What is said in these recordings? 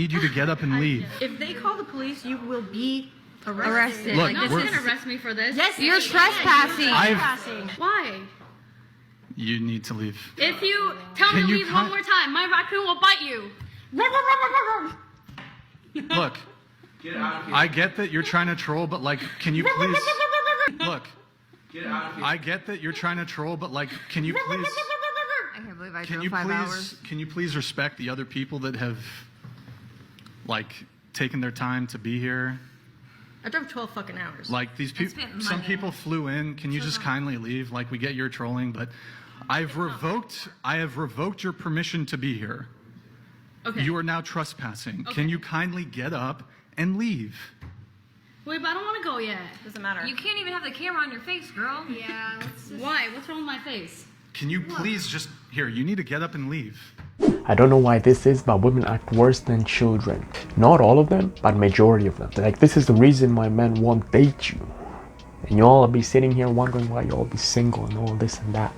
need you to get up and leave. If they call the police, you will be arrested. Look, no one's gonna arrest me for this. Yes, you're trespassing. Why? You need to leave. If you tell me to leave one more time, my raccoon will bite you. Look, I get that you're trying to troll, but like, can you please... Look, I get that you're trying to troll, but like, can you please... I can't believe I drove 5 hours. Can you please respect the other people that have, like, taken their time to be here? I drove 12 fucking hours. Like, these people, some people flew in. Can you just kindly leave? Like, we get your trolling, but I have revoked your permission to be here. Okay. You are now trespassing. Okay. Can you kindly get up and leave? Wait, but I don't want to go yet. Doesn't matter. You can't even have the camera on your face, girl. Yeah. Why? What's wrong with my face? Can you please just, here, you need to get up and leave. I don't know why this is, but women act worse than children. Not all of them, but majority of them. Like, this is the reason why men won't date you. And you all be sitting here wondering why you all be single and all this and that.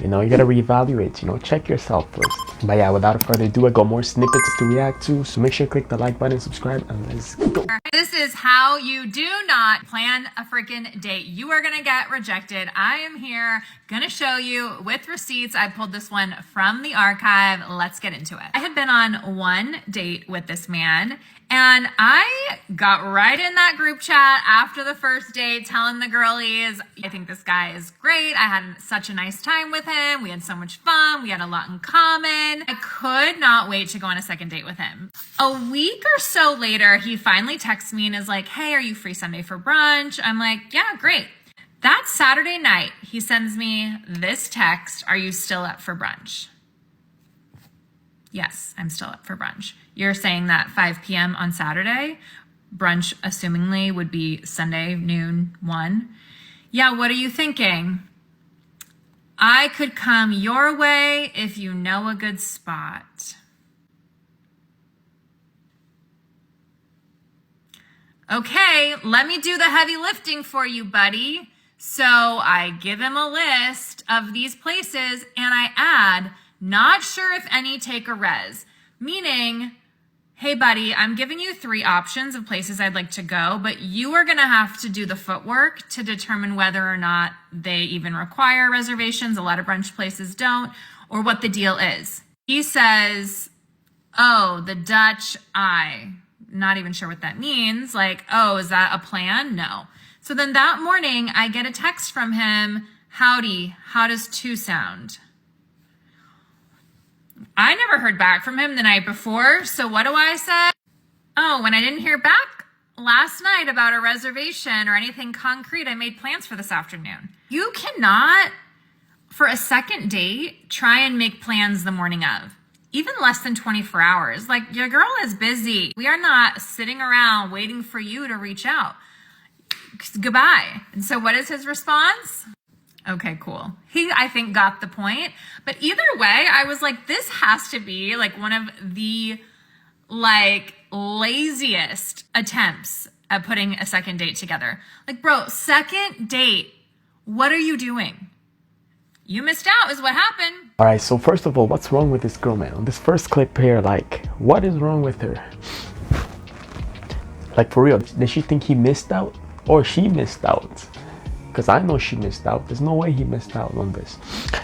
You know, you gotta reevaluate, you know, check yourself first. But yeah, without further ado, I got more snippets to react to, so make sure you click the like button, subscribe, and let's go. This is how you do not plan a freaking date. You are gonna get rejected. I am here, gonna show you with receipts. I pulled this one from the archive. Let's get into it. I had been on one date with this man, and I got right in that group chat after the first date telling the girlies, I think this guy is great. I had such a nice time with him. We had so much fun. We had a lot in common. I could not wait to go on a second date with him. A week or so later, he finally texts me and is like, hey, are you free Sunday for brunch? I'm like, yeah, great. That Saturday night, he sends me this text, are you still up for brunch? Yes, I'm still up for brunch. You're saying that 5 p.m. on Saturday, brunch assumingly would be Sunday, noon, 1. Yeah, what are you thinking? I could come your way if you know a good spot. Okay, let me do the heavy lifting for you, buddy. So I give him a list of these places and I add, not sure if any take a res, meaning, hey buddy, I'm giving you 3 options of places I'd like to go, but you are gonna have to do the footwork to determine whether or not they even require reservations. A lot of brunch places don't, or what the deal is. He says, oh, the Dutch eye. Not even sure what that means. Like, oh, is that a plan? No. So then that morning I get a text from him, howdy, how does 2 sound? I never heard back from him the night before, so what do I say? Oh, when I didn't hear back last night about a reservation or anything concrete, I made plans for this afternoon. You cannot, for a second date, try and make plans the morning of. Even less than 24 hours. Like, your girl is busy. We are not sitting around waiting for you to reach out. Goodbye. And so what is his response? Okay, cool. He, I think, got the point. But either way, I was like, this has to be like one of the like laziest attempts at putting a second date together. Like, bro, second date, what are you doing? You missed out is what happened. All right, so first of all, what's wrong with this girl, man? On this first clip here, like, what is wrong with her? Like, for real, did she think he missed out? Or she missed out? Because I know she missed out. There's no way he missed out on this.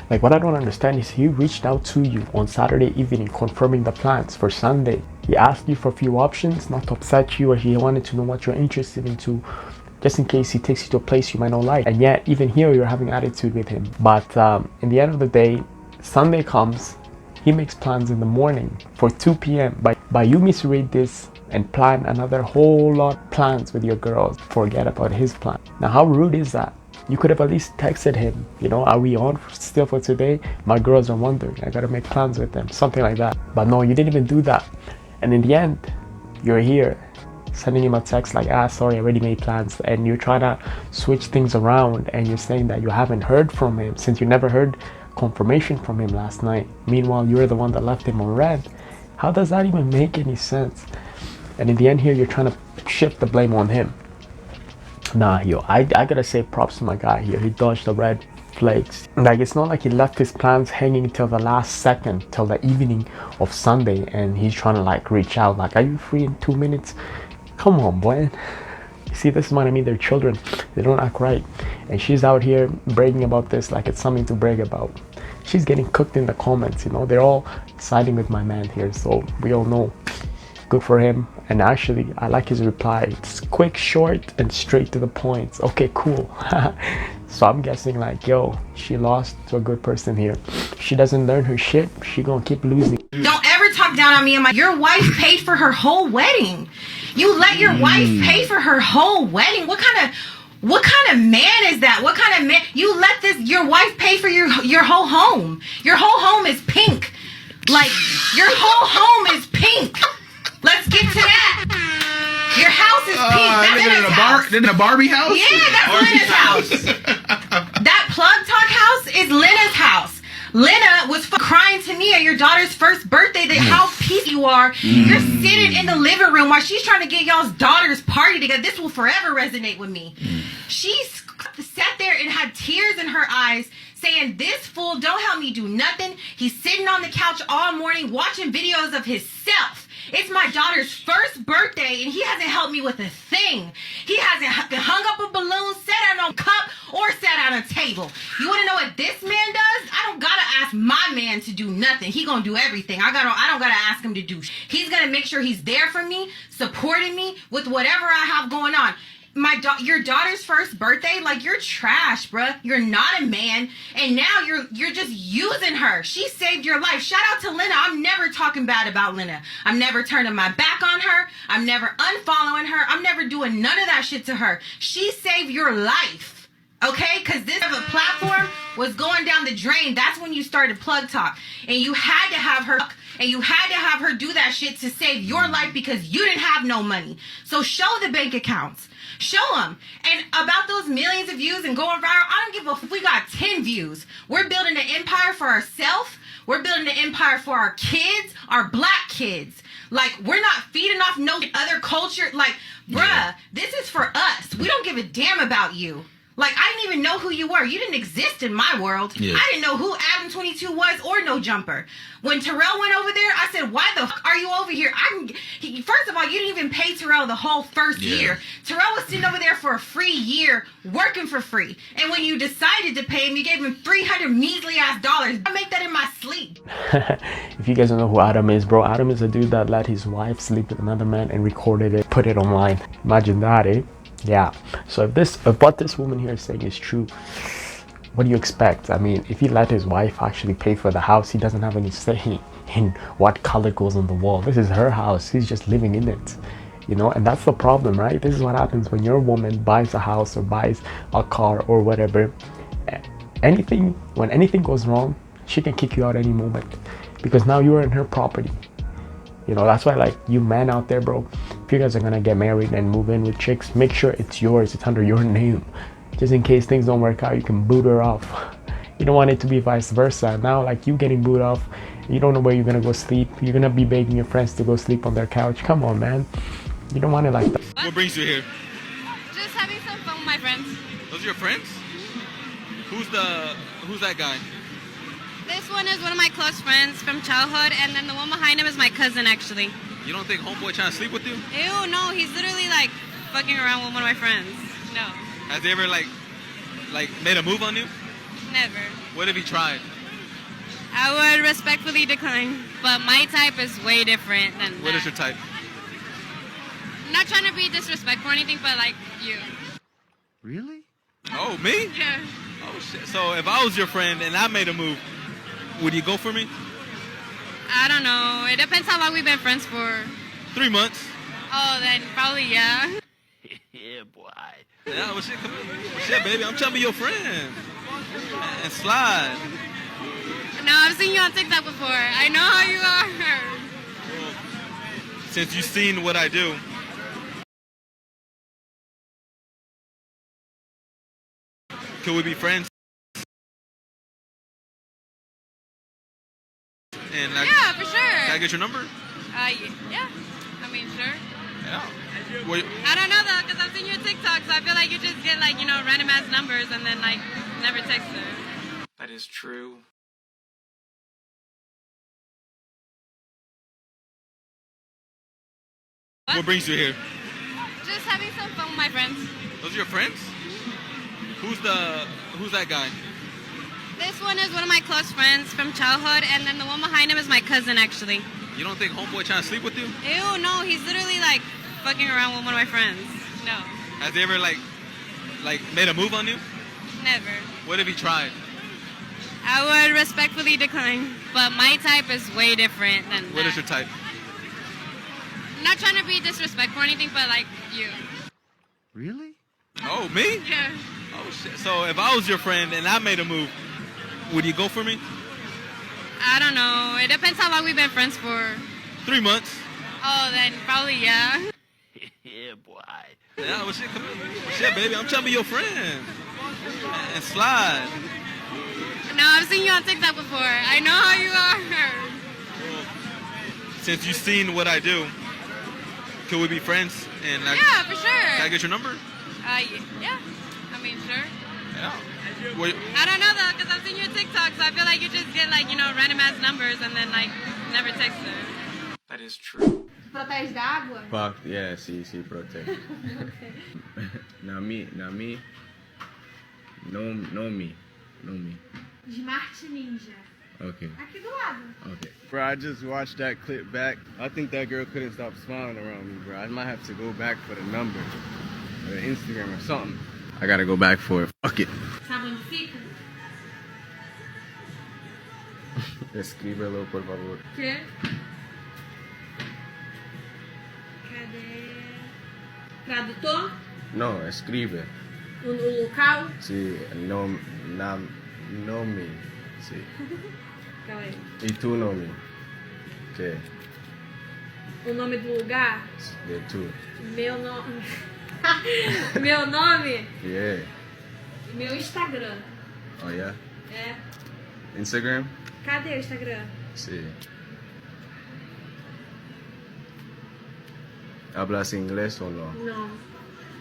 Like, what I don't understand is he reached out to you on Saturday evening confirming the plans for Sunday. He asked you for a few options, not to upset you, or he wanted to know what you're interested into, just in case he takes you to a place you might not like. And yet, even here, you're having attitude with him. But in the end of the day, Sunday comes, he makes plans in the morning for 2 p.m. By you misread this and plan another whole lot of plans with your girls, forget about his plan. Now, how rude is that? You could have at least texted him, you know, are we on still for today? My girls are wondering, I gotta make plans with them, something like that. But no, you didn't even do that. And in the end, you're here sending him a text like, sorry, I already made plans. And you're trying to switch things around and you're saying that you haven't heard from him since you never heard confirmation from him last night. Meanwhile, you're the one that left him on red. How does that even make any sense? And in the end here, you're trying to shift the blame on him. Nah, yo, I gotta say props to my guy here. He dodged the red flakes. Like, it's not like he left his plans hanging till the last second, till the evening of Sunday, and he's trying to like reach out like, are you free in 2 minutes? Come on, boy. You see, this is what I mean. They're children, they don't act right. And she's out here bragging about this like it's something to brag about. She's getting cooked in the comments, you know. They're all siding with my man here, so we all know. Good for him. And actually, I like his reply. It's quick, short, and straight to the point. Okay, cool. So I'm guessing like, yo, she lost to a good person here. She doesn't learn her shit, she gonna keep losing. Don't ever talk down on me and your wife paid for her whole wedding. You let your wife pay for her whole wedding? What kind of man is that? What kind of man? You let your wife pay for your whole home. Your whole home is pink. Like, your whole home is pink. Let's get to that. Your house is pink. That's Lena's house. In a Barbie house? Yeah, that's Lena's house. That plug talk house is Lena's house. Lena was crying to me at your daughter's first birthday that how peaceful you are. You're sitting in the living room while she's trying to get y'all's daughter's party together. This will forever resonate with me. She sat there and had tears in her eyes saying, this fool don't help me do nothing. He's sitting on the couch all morning watching videos of himself. It's my daughter's first birthday and he hasn't helped me with a thing. He hasn't hung up a balloon, sat out on a cup, or sat on a table. You want to know what this man does? I don't gotta ask my man to do nothing. He gonna do everything. I don't gotta ask him to do. He's gonna make sure he's there for me, supporting me with whatever I have going on. Your daughter's first birthday, like, you're trash, bruh. You're not a man, and now you're just using her. She saved your life. Shout out to Lena. I'm never talking bad about Lena. I'm never turning my back on her. I'm never unfollowing her. I'm never doing none of that shit to her. She saved your life, okay? Because this of a platform was going down the drain. That's when you started Plug Talk, and you had to have her. And you had to have her do that shit to save your life because you didn't have no money. So show the bank accounts. Show them. And about those millions of views and going viral, I don't give a f. We got 10 views. We're building an empire for ourselves. We're building an empire for our kids, our black kids. Like, we're not feeding off no other culture. Like, bruh, this is for us. We don't give a damn about you. Like, I didn't even know who you were. You didn't exist in my world. Yeah. I didn't know who Adam 22 was or No Jumper. When Terrell went over there, I said, why the f*** are you over here? First of all, you didn't even pay Terrell the whole first year. Terrell was sitting over there for a free year, working for free. And when you decided to pay him, you gave him $300 measly ass dollars. I make that in my sleep. If you guys don't know who Adam is, bro, Adam is a dude that let his wife sleep with another man and recorded it, put it online. Imagine that, eh? Yeah. So if what this woman here is saying is true, what do you expect? I mean, if he let his wife actually pay for the house, he doesn't have any say in what color goes on the wall. This is her house. He's just living in it, you know. And that's the problem, right? This is what happens when your woman buys a house or buys a car or whatever. When anything goes wrong, she can kick you out any moment because now you're in her property. You know, that's why, like, you men out there, bro, if you guys are gonna get married and move in with chicks, make sure it's yours, it's under your name, just in case things don't work out. You can boot her off. You don't want it to be vice versa. Now, like, you getting booed off, you don't know where you're gonna go sleep, you're gonna be begging your friends to go sleep on their couch. Come on, man, you don't want it like that. What brings you here? Just having some fun with my friends. Those are your friends? Who's that guy? This one is one of my close friends from childhood, and then the one behind him is my cousin, actually. You don't think homeboy trying to sleep with you? Ew, no, he's literally, like, fucking around with one of my friends. No. Has he ever, like made a move on you? Never. What if he tried? I would respectfully decline, but my type is way different than What that. is your type? I'm not trying to be disrespectful or anything, but, like, you. Really? Oh, me? Yeah. Oh, shit. So if I was your friend and I made a move, would you go for me? I don't know. It depends how long we've been friends for. 3 months. Oh, then probably, yeah. Yeah, boy. Yeah, well, shit, come here. Shit, baby, I'm trying to be your friend. And slide. No, I've seen you on TikTok before. I know how you are. Well, since you've seen what I do, could we be friends? And Yeah, for sure. Can I get your number? Yeah. I mean, sure. Yeah. Well, I don't know though, because I've seen your TikToks. So I feel like you just get like, random ass numbers and then like never text her. is true. What brings you here? Just having some fun with my friends. Those are your friends? Who's that guy? This one is one of my close friends from childhood, and then the one behind him is my cousin, actually. You don't think homeboy trying to sleep with you? Ew, no, he's literally like fucking around with one of my friends. No, Has he ever like made a move on you? never. What if he tried? I would respectfully decline, but my type is way different than What that. is your type? I'm not trying to be disrespectful or anything, but like you. Really? Oh, me? Yeah. Oh shit. So if I was your friend and I made a move, would you go for me? I don't know. It depends how long we've been friends for. 3 months. Oh, then probably yeah. Yeah, boy. Yeah, well, shit, come here. Shit, baby, I'm trying to be your friend. And slide. No, I've seen you on TikTok before. I know how you are. Well, since you've seen what I do, could we be friends? And Yeah, for Can I sure. get your number? Yeah. I mean, sure. Yeah. Wait, I don't know though, because I've seen your TikTok, so I feel like you just get like, random ass numbers and then like never text them. That is true. Protege da água? Fuck, yeah, see, protect. Now me. No me. Smart Ninja. Okay, Aqui do lado. okay. Bro, I just watched that clip back. I think that girl couldn't stop smiling around me, bro. I might have to go back for the number. Or the Instagram or something. I gotta go back for it. Fuck it. Sabe onde fica? Escríbelo, por favor. Quê? Cadê? Tradutor? No, escribe. O local? Sí, no me. Sí. Calma aí. Y tú no me. ¿Qué? O nome do lugar? De tú. Meu nome. Meu nome? Yeah. Meu Instagram. Oh, yeah? É. Instagram? Cadê o Instagram? Sí. ¿Hablas inglés o no? Não.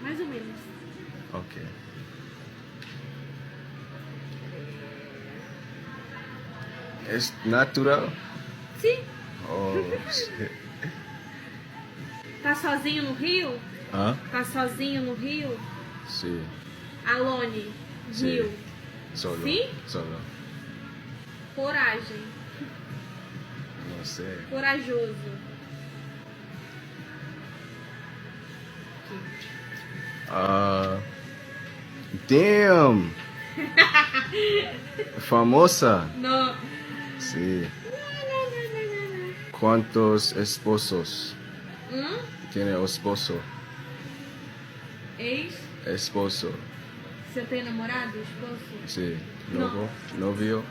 Mais ou menos. Ok. ¿Es natural? Sim. Oh, shit. Tá sozinho no Rio? ¿Ah? Tá sozinho no Rio? Sí. Alone. Sí. Rio. Solo. ¿Sí? Solo. Coragem. No sé. Corajoso. Damn. Famosa. No. Sí. ¿Cuántos esposos tiene esposo? Ex. Esposo. Você tem namorado, esposo? Sí. Novio.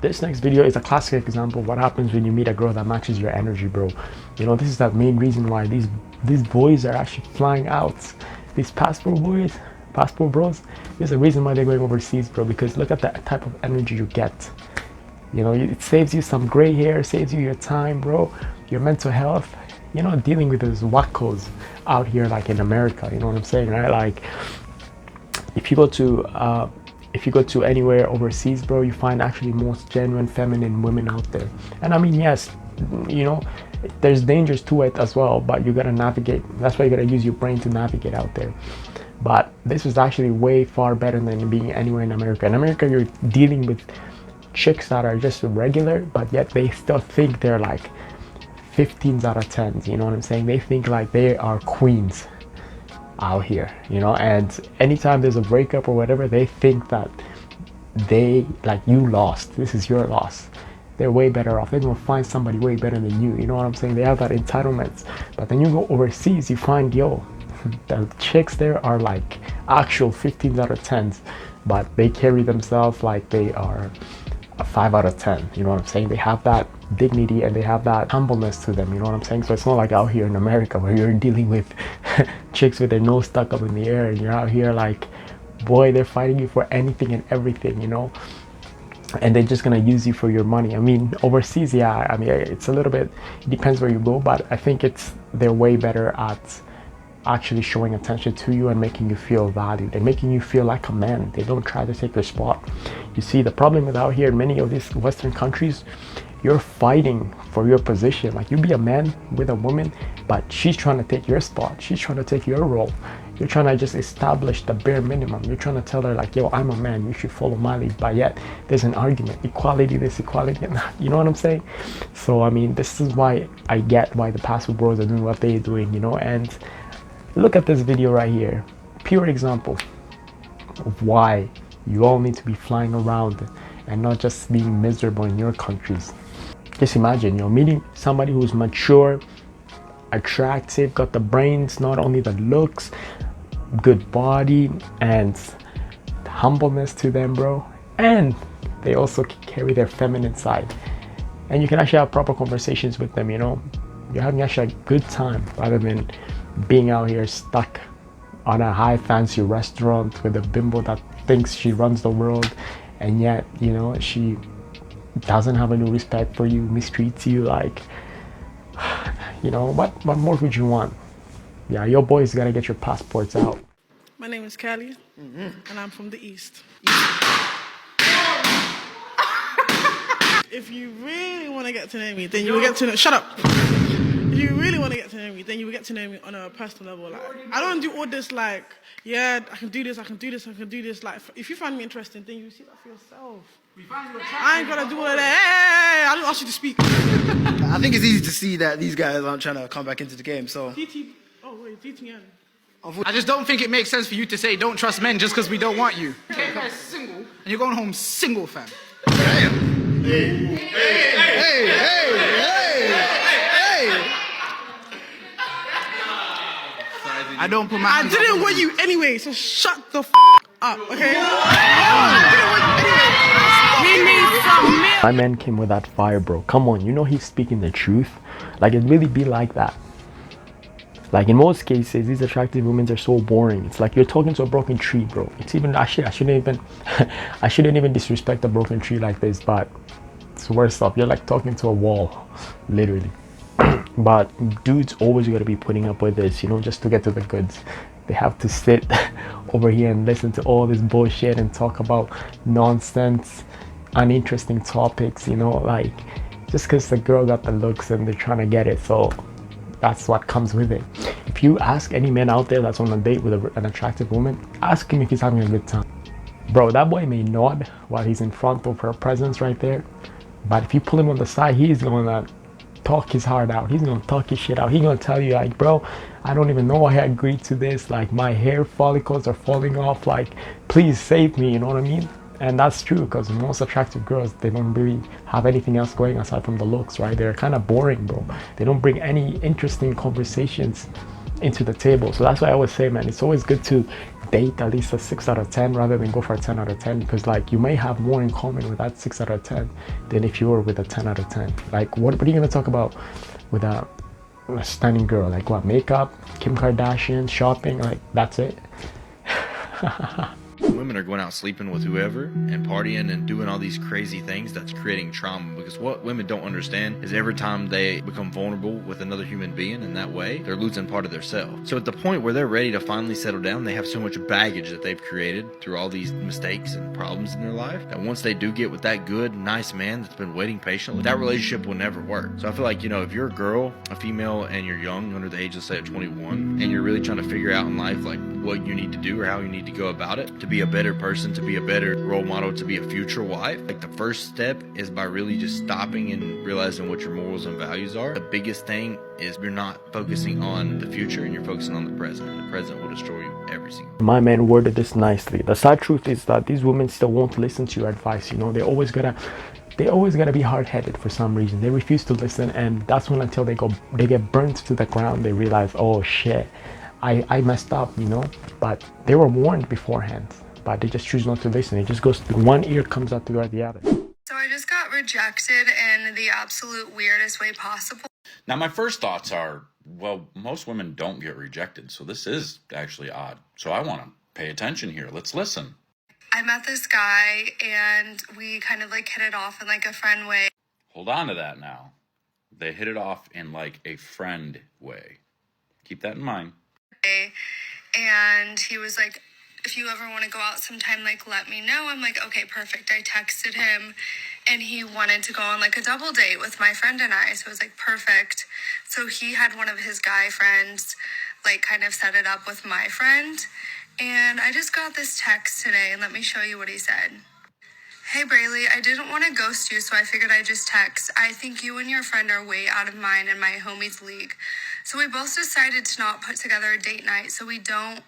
This next video is a classic example of what happens when you meet a girl that matches your energy, bro. You know, this is the main reason why these boys are actually flying out. These passport bros, there's a reason why they're going overseas, bro, because look at the type of energy you get. You know, it saves you some gray hair, saves you your time, bro, your mental health. You know, dealing with those wackos out here like in America, you know what I'm saying, right? Like, if you go to anywhere overseas, bro, you find actually most genuine feminine women out there. And I mean, yes, you know, there's dangers to it as well, but you gotta navigate. That's why you gotta use your brain to navigate out there. But this is actually way far better than being anywhere in America. In America, you're dealing with chicks that are just regular, but yet they still think they're like 15s out of 10s, you know what I'm saying? They think like they are queens out here, you know, and anytime there's a breakup or whatever, they think that they, like, you lost, this is your loss. They're way better off. They're gonna find somebody way better than you know what I'm saying? They have that entitlement. But then you go overseas, you find, yo, the chicks there are like actual 15s out of 10s, but they carry themselves like they are a 5 out of 10, you know what I'm saying? They have that dignity and they have that humbleness to them, you know what I'm saying? So it's not like out here in America where you're dealing with chicks with their nose stuck up in the air and you're out here like, boy, they're fighting you for anything and everything, you know, and they're just gonna use you for your money. I mean, overseas, yeah, I mean, it's a little bit, it depends where you go, but I think they're way better at actually showing attention to you and making you feel valued and making you feel like a man. They don't try to take your spot. You see, the problem with out here in many of these Western countries, you're fighting for your position. Like, you be a man with a woman, but she's trying to take your spot. She's trying to take your role. You're trying to just establish the bare minimum. You're trying to tell her like, yo, I'm a man, you should follow my lead. But yet there's an argument, equality this, equality that. You know what I'm saying? So I mean, this is why I get why the passive bros are doing what they're doing, you know. And look at this video right here, pure example of why you all need to be flying around and not just being miserable in your countries. Just imagine you're meeting somebody who's mature, attractive, got the brains, not only the looks, good body and humbleness to them, bro, and they also carry their feminine side, and you can actually have proper conversations with them, you know. You're having actually a good time rather than being out here stuck on a high fancy restaurant with a bimbo that thinks she runs the world, and yet, you know, she doesn't have any respect for you, mistreats you. Like, you know, what more would you want? Yeah, your boys gotta get your passports out. My name is Callie, and I'm from the East. If you really want to get to know me, then you will get to know. Shut up. If you really want to get to know me, then you will get to know me on a personal level. Like, I don't do all this like, yeah, I can do this, I can do this, I can do this. Like, if you find me interesting, then you see that for yourself. I ain't gonna do all of that. Hey, I didn't ask you to speak. I think it's easy to see that these guys aren't trying to come back into the game. So DTN. I just don't think it makes sense for you to say don't trust men just because we don't want you. Okay, you guys single, and you're going home single, fam. Damn. Hey. I don't put my I hands didn't on want you anyway, so shut the up, okay? My man came with that fire, bro. Come on, you know he's speaking the truth. Like, it really be like that. Like, in most cases, these attractive women are so boring. It's like you're talking to a broken tree, bro. It's even, I shouldn't even I shouldn't even disrespect a broken tree like this, but it's worse off. You're like talking to a wall, literally. But dudes always gotta be putting up with this, you know, just to get to the goods. They have to sit over here and listen to all this bullshit and talk about nonsense, uninteresting topics, you know, like, just because the girl got the looks and they're trying to get it. So that's what comes with it. If you ask any man out there that's on a date with an attractive woman, ask him if he's having a good time. Bro, that boy may nod while he's in front of her presence right there, but if you pull him on the side, he's gonna talk his heart out. He's gonna talk his shit out. He's gonna tell you like, bro, I don't even know why I agreed to this. Like, my hair follicles are falling off. Like, please save me, you know what I mean? And that's true, because most attractive girls, they don't really have anything else going aside from the looks, right? They're kind of boring, bro. They don't bring any interesting conversations into the table. So that's why I always say, man, it's always good to date at least a 6 out of 10 rather than go for a 10 out of 10, because like, you may have more in common with that 6 out of 10 than if you were with a 10 out of 10. Like, what are you gonna talk about with a stunning girl? Like, what, makeup, Kim Kardashian, shopping? Like, that's it. Women are going out sleeping with whoever and partying and doing all these crazy things. That's creating trauma, because what women don't understand is every time they become vulnerable with another human being in that way, they're losing part of their self. So at the point where they're ready to finally settle down, they have so much baggage that they've created through all these mistakes and problems in their life, that once they do get with that good, nice man that's been waiting patiently, that relationship will never work. So I feel like, you know, if you're a girl, a female, and you're young, under the age of, say, 21, and you're really trying to figure out in life, like, what you need to do or how you need to go about it to be a better person, to be a better role model, to be a future wife, like, the first step is by really just stopping and realizing what your morals and values are. The biggest thing is you're not focusing on the future and you're focusing on the present, and the present will destroy you every single time. My man worded this nicely. The sad truth is that these women still won't listen to your advice. You know, they always gotta be hard-headed for some reason. They refuse to listen, and that's when, until they get burnt to the ground, they realize, oh shit, I messed up, you know. But they were warned beforehand, but they just choose not to listen. It just goes through one ear, comes out through the other. So I just got rejected in the absolute weirdest way possible. Now, my first thoughts are, well, most women don't get rejected, so this is actually odd. So I want to pay attention here. Let's listen. I met this guy, and we kind of like hit it off in like a friend way. Hold on to that now. They hit it off in like a friend way. Keep that in mind. And he was like, if you ever want to go out sometime, like, let me know. I'm like, okay, perfect. I texted him and he wanted to go on like a double date with my friend and I. So it was like, perfect. So he had one of his guy friends like kind of set it up with my friend. And I just got this text today, and let me show you what he said. Hey Braylee, I didn't want to ghost you, so I figured I'd just text. I think you and your friend are way out of mine and my homie's league. So we both decided to not put together a date night so we don't,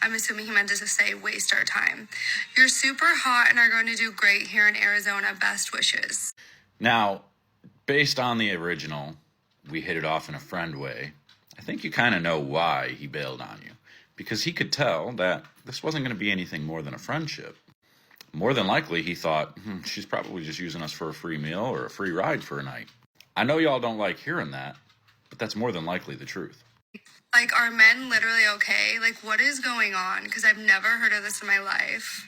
I'm assuming he meant to say, waste our time. You're super hot and are going to do great here in Arizona. Best wishes. Now, based on the original, we hit it off in a friend way. I think you kind of know why he bailed on you. Because he could tell that this wasn't going to be anything more than a friendship. More than likely, he thought, she's probably just using us for a free meal or a free ride for a night. I know y'all don't like hearing that, but that's more than likely the truth. Like, are men literally okay? Like, what is going on? Because I've never heard of this in my life.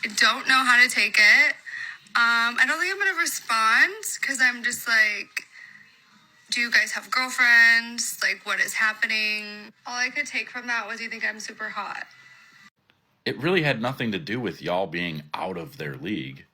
I don't know how to take it. I don't think I'm going to respond because I'm just like, do you guys have girlfriends? Like, what is happening? All I could take from that was you think I'm super hot. It really had nothing to do with y'all being out of their league.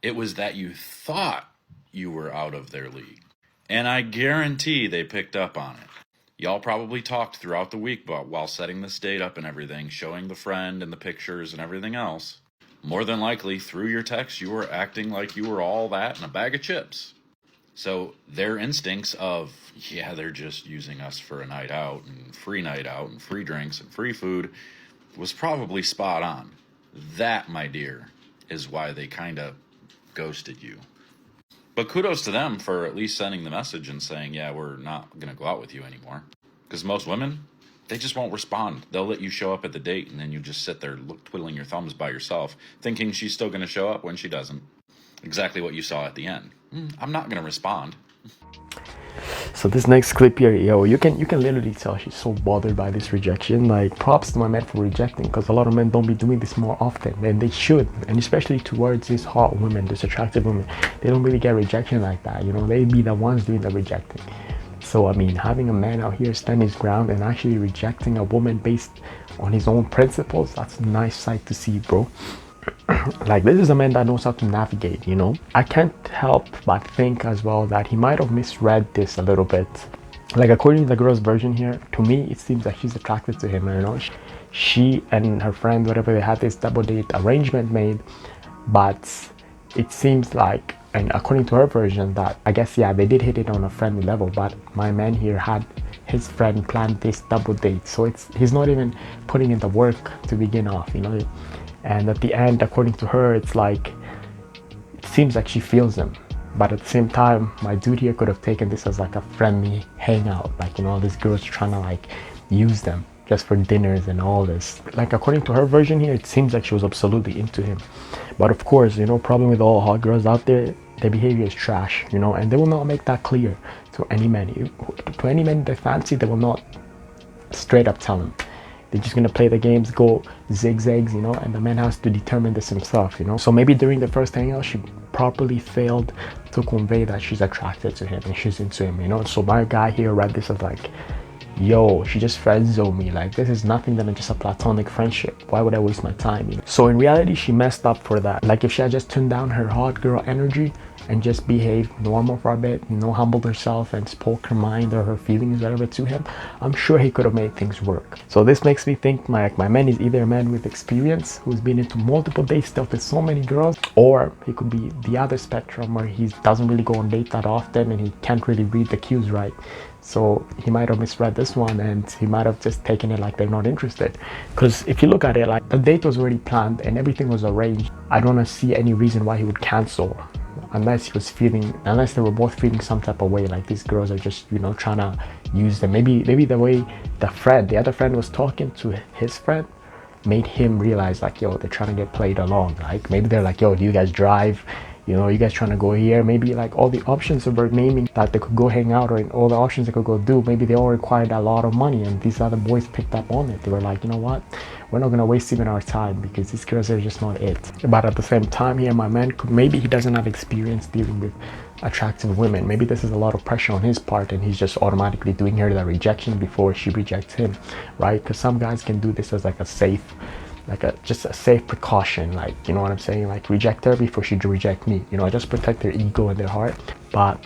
It was that you thought you were out of their league. And I guarantee they picked up on it. Y'all probably talked throughout the week while setting this date up and everything, showing the friend and the pictures and everything else. More than likely, through your text, you were acting like you were all that in a bag of chips. So their instincts of, yeah, they're just using us for a night out and free drinks and free food was probably spot on. That, my dear, is why they kind of ghosted you. But kudos to them for at least sending the message and saying, yeah, we're not going to go out with you anymore. Because most women, they just won't respond. They'll let you show up at the date and then you just sit there twiddling your thumbs by yourself, thinking she's still going to show up when she doesn't. Exactly what you saw at the end. I'm not going to respond. So this next clip here, yo, you can literally tell she's so bothered by this rejection. Like, props to my man for rejecting, because a lot of men don't be doing this more often, and they should. And especially towards these hot women, these attractive women, they don't really get rejection like that. You know, they be the ones doing the rejecting. So I mean, having a man out here stand his ground and actually rejecting a woman based on his own principles, that's a nice sight to see, bro. Like, this is a man that knows how to navigate, you know. I can't help but think as well that he might have misread this a little bit. Like, according to the girl's version here, to me it seems like she's attracted to him, you know. She and her friend, whatever, they had this double date arrangement made, but it seems like, and according to her version, that I guess, yeah, they did hit it on a friendly level, but my man here had his friend planned this double date, so he's not even putting in the work to begin off, you know. And at the end, according to her, it's like, it seems like she feels him. But at the same time, my dude here could have taken this as like a friendly hangout. Like, you know, this girl's trying to like use them just for dinners and all this. Like, according to her version here, it seems like she was absolutely into him. But of course, you know, problem with all hot girls out there, their behavior is trash, you know, and they will not make that clear to any man. To any man they fancy, they will not straight up tell him. They're just gonna play the games, go zigzags, you know, and the man has to determine this himself, you know. So maybe during the first hangout, she properly failed to convey that she's attracted to him and she's into him, you know. So my guy here read this as like, yo, she just friend-zoned me. Like, this is nothing than just a platonic friendship. Why would I waste my time, you know? So in reality, she messed up for that. Like, if she had just tuned down her hot girl energy and just behaved normal for a bit, you know, humbled herself and spoke her mind or her feelings, whatever, to him, I'm sure he could have made things work. So this makes me think my man is either a man with experience who's been into multiple dates, dealt with so many girls, or he could be the other spectrum where he doesn't really go on dates that often and he can't really read the cues right. So he might have misread this one and he might have just taken it like they're not interested. Because if you look at it, like, the date was already planned and everything was arranged. I don't see any reason why he would cancel unless they were both feeling some type of way, like these girls are just, you know, trying to use them. Maybe the way the other friend was talking to his friend made him realize, like, yo, they're trying to get played along. Like, maybe they're like, yo, do you guys drive? You know, you guys trying to go here? Maybe like all the options they were naming that they could go hang out, or all the options they could go do, maybe they all required a lot of money, and these other boys picked up on it. They were like, you know what, we're not gonna waste even our time because these girls are just not it. But at the same time here, my man maybe he doesn't have experience dealing with attractive women. Maybe this is a lot of pressure on his part and he's just automatically doing her the rejection before she rejects him, right? Because some guys can do this as like a safe, just a safe precaution, like, you know what I'm saying, like reject her before she reject me, you know, just protect their ego and their heart. But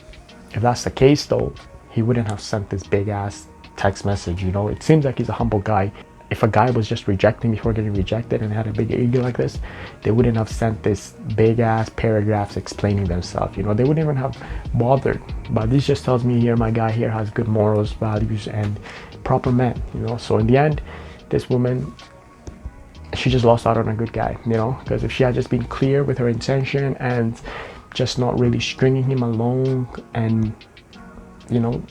if that's the case though, he wouldn't have sent this big ass text message, you know. It seems like he's a humble guy. If a guy was just rejecting before getting rejected and had a big ego like this, they wouldn't have sent this big ass paragraphs explaining themselves, you know. They wouldn't even have bothered. But this just tells me here, my guy here has good morals, values, and proper men, you know. So in the end, this woman, she just lost out on a good guy, you know, because if she had just been clear with her intention and just not really stringing him along and, you know,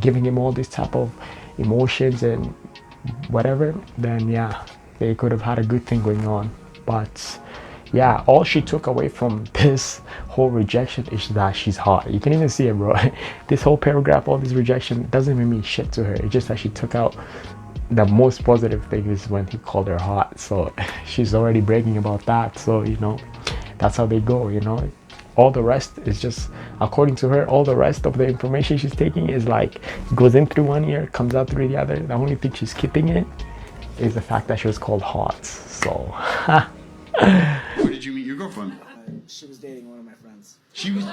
giving him all this type of emotions and whatever, then yeah, they could have had a good thing going on. But yeah, all she took away from this whole rejection is that she's hot. You can even see it, bro. This whole paragraph, all this rejection doesn't even mean shit to her. It's just that she took out the most positive thing is when he called her hot. So she's already bragging about that. So, you know, that's how they go, you know. All the rest is just, according to her, all the rest of the information she's taking is like, goes in through one ear, comes out through the other. The only thing she's keeping it is the fact that she was called hot. So Where did you meet your girlfriend? She was dating one of my friends. She was... We're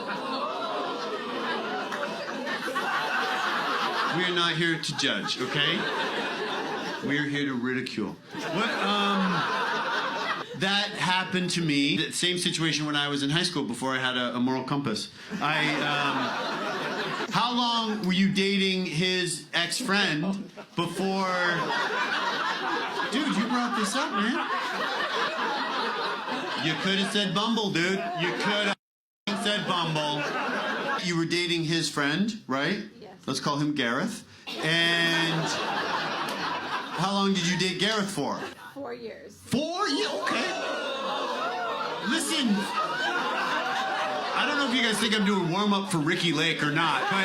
not here to judge, okay? We're here to ridicule. What, that happened to me. The same situation when I was in high school before I had a moral compass. How long were you dating his ex-friend before... Dude, you brought this up, man. You could have said Bumble, dude. You could have said Bumble. You were dating his friend, right? Yes. Let's call him Gareth. And how long did you date Gareth for? 4 years. 4 years? Okay. Listen, I don't know if you guys think I'm doing warm-up for Ricky Lake or not, but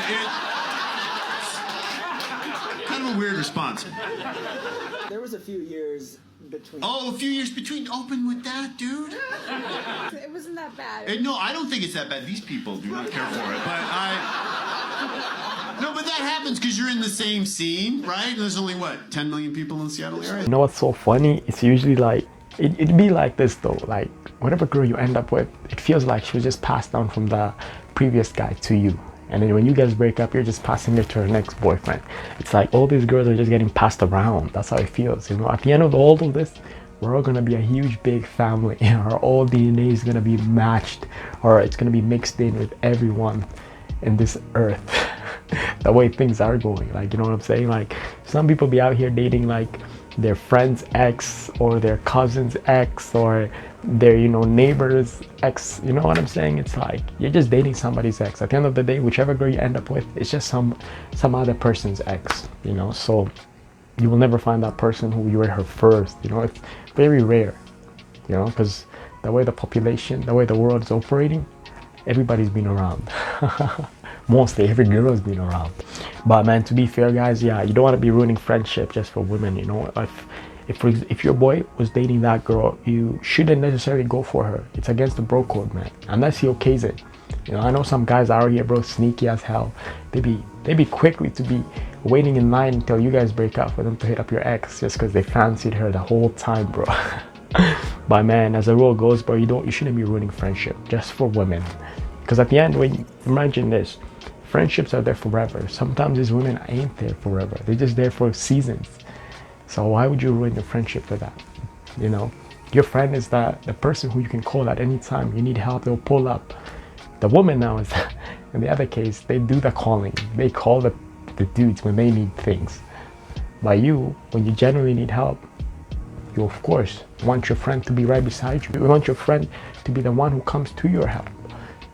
it's kind of a weird response. There was a few years between. Oh, a few years between. Open with that, dude. It wasn't that bad. No, I don't think it's that bad. These people do not care for it, but No, but that happens because you're in the same scene, right? And there's only, what, 10 million people in the Seattle area? you know what's so funny? It's usually like, it'd be like this though, like whatever girl you end up with, it feels like she was just passed down from the previous guy to you. And then when you guys break up, you're just passing it to her next boyfriend. It's like all these girls are just getting passed around. That's how it feels, you know. At the end of all of this, we're all gonna be a huge big family. Our all DNA is gonna be matched, or it's gonna be mixed in with everyone in this earth. The way things are going, like, you know what I'm saying? Like, some people be out here dating like their friend's ex or their cousin's ex or their, you know, neighbor's ex. You know what I'm saying? It's like you're just dating somebody's ex. At the end of the day, whichever girl you end up with, it's just some other person's ex, you know. So you will never find that person who you were her first, you know. It's very rare, you know, because the way the population, the way the world is operating, everybody's been around. Mostly every girl has been around. But man, to be fair, guys, yeah, you don't want to be ruining friendship just for women, you know. If your boy was dating that girl, you shouldn't necessarily go for her. It's against the bro code, man, unless he okays it. You know, I know some guys out here, bro, sneaky as hell. They be quickly to be waiting in line until you guys break up for them to hit up your ex just because they fancied her the whole time, bro. But man, as the rule goes, bro, you shouldn't be ruining friendship just for women. Because at the end, when you imagine this, friendships are there forever. Sometimes these women ain't there forever. They're just there for seasons. So why would you ruin the friendship for that? You know, your friend is the person who you can call at any time. You need help, they'll pull up. The woman now is, in the other case, they do the calling. They call the dudes when they need things. But you, when you genuinely need help, you of course want your friend to be right beside you. You want your friend to be the one who comes to your help.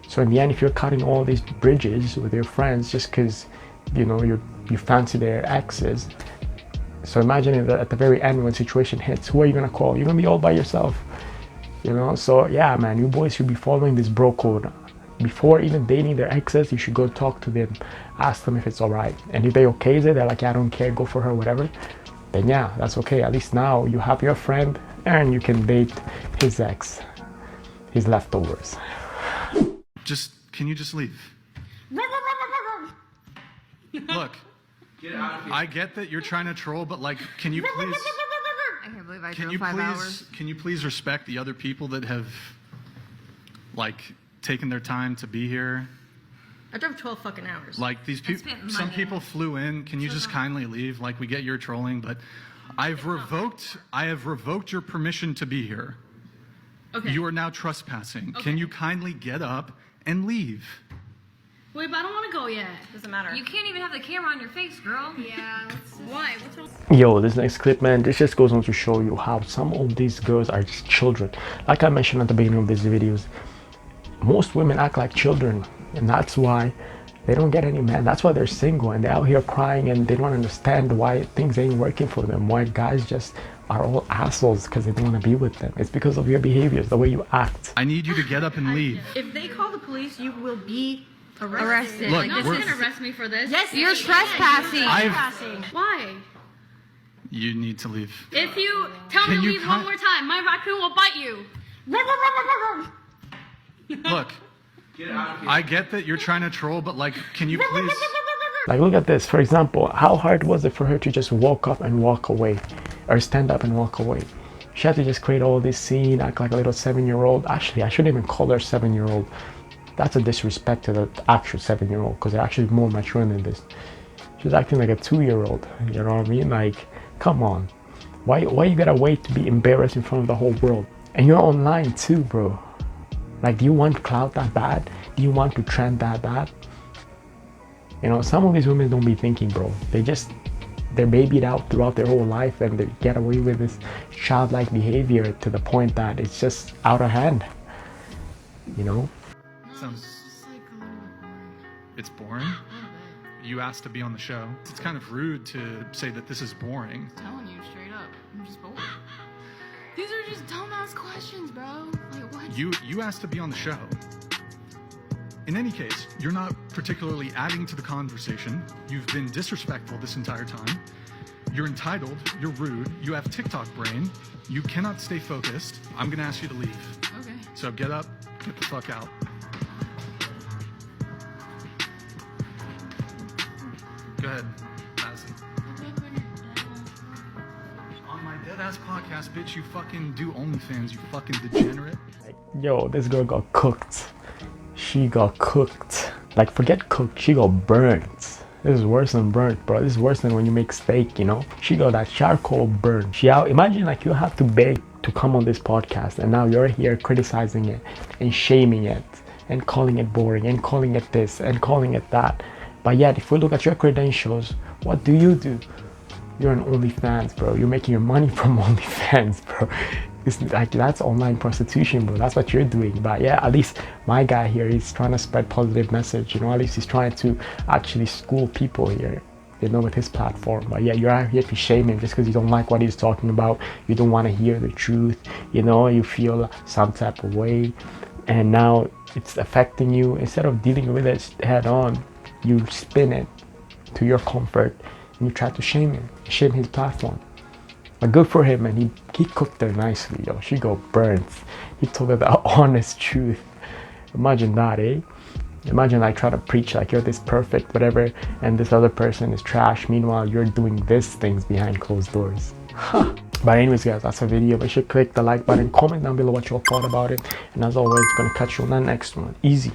So in the end, if you're cutting all these bridges with your friends just because, you know, you fancy their exes, so imagine at the very end when situation hits, who are you gonna call? You're gonna be all by yourself, you know. So yeah, man, you boys should be following this bro code. Before even dating their exes, you should go talk to them, ask them if it's all right, and if they okays it, they're like, yeah, I don't care, go for her, whatever, then yeah, that's okay. At least now you have your friend and you can date his ex, his leftovers. Just can you just leave? Look, I get that you're trying to troll, but like, can you please? I can't believe I drove 5 hours. Can you please respect the other people that have, like, taken their time to be here? I drove 12 fucking hours. Like, these people, some people flew in. Can you just kindly leave? Like, we get your trolling, but I have revoked your permission to be here. Okay. You are now trespassing. Okay. Can you kindly get up and leave? Wait, but I don't want to go yet. Doesn't matter. You can't even have the camera on your face, girl. Yeah. Why? What's wrong? Yo, this next clip, man, this just goes on to show you how some of these girls are just children. Like I mentioned at the beginning of these videos, most women act like children, and that's why they don't get any man. That's why they're single and they're out here crying and they don't understand why things ain't working for them, why guys just are all assholes because they don't want to be with them. It's because of your behaviors, the way you act. I need you to get up and leave. If they call the police, you will be arrested. Look, no one's gonna arrest me for this. Yes, you're trespassing. Why? You need to leave. If you tell me to leave one more time, my raccoon will bite you. Look, I get that you're trying to troll, but like, can you please? Like, look at this. For example, how hard was it for her to just walk up and walk away, or stand up and walk away? She had to just create all this scene, act like a little 7-year-old. Actually, I shouldn't even call her 7-year-old. That's a disrespect to the actual 7-year-old, because they're actually more mature than this. She's acting like a 2-year-old. You know what I mean? Like, come on. Why you gotta wait to be embarrassed in front of the whole world? And you're online too, bro. Like, do you want clout that bad? Do you want to trend that bad? You know, some of these women don't be thinking, bro. They're babied out throughout their whole life and they get away with this childlike behavior to the point that it's just out of hand. You know? It's boring. You asked to be on the show. It's kind of rude to say that this is boring. I'm telling you straight up, I'm just bored. These are just dumbass questions, bro. Like, what? You asked to be on the show. In any case, you're not particularly adding to the conversation. You've been disrespectful this entire time. You're entitled, you're rude, you have TikTok brain, you cannot stay focused. I'm gonna ask you to leave. Okay. So get up, get the fuck out. Go ahead, Madison. On my deadass podcast, bitch, you fucking do OnlyFans, you fucking degenerate. Yo, this girl got cooked. She got cooked. Like, forget cooked, she got burnt. This is worse than burnt, bro. This is worse than when you make steak, you know? She got that charcoal burn. Imagine, like, you have to beg to come on this podcast and now you're here criticizing it and shaming it and calling it boring and calling it this and calling it that. But yet, if we look at your credentials, what do? You're an OnlyFans, bro. You're making your money from OnlyFans, bro. It's like, that's online prostitution, bro. That's what you're doing. But yeah, at least my guy here, he's trying to spread positive message, you know? At least he's trying to actually school people here, you know, with his platform. But yeah, you're out here to shame him just because you don't like what he's talking about. You don't want to hear the truth, you know? You feel some type of way, and now it's affecting you. Instead of dealing with it head on, you spin it to your comfort and you try to shame him, shame his platform. But good for him, and he cooked her nicely, yo. She got burnt. He told her the honest truth. Imagine that, eh? Imagine like trying to preach like you're this perfect whatever and this other person is trash. Meanwhile, you're doing these things behind closed doors. But anyways, guys, that's a video. Make sure you click the like button, comment down below what you all thought about it, and as always, gonna catch you on the next one. Easy.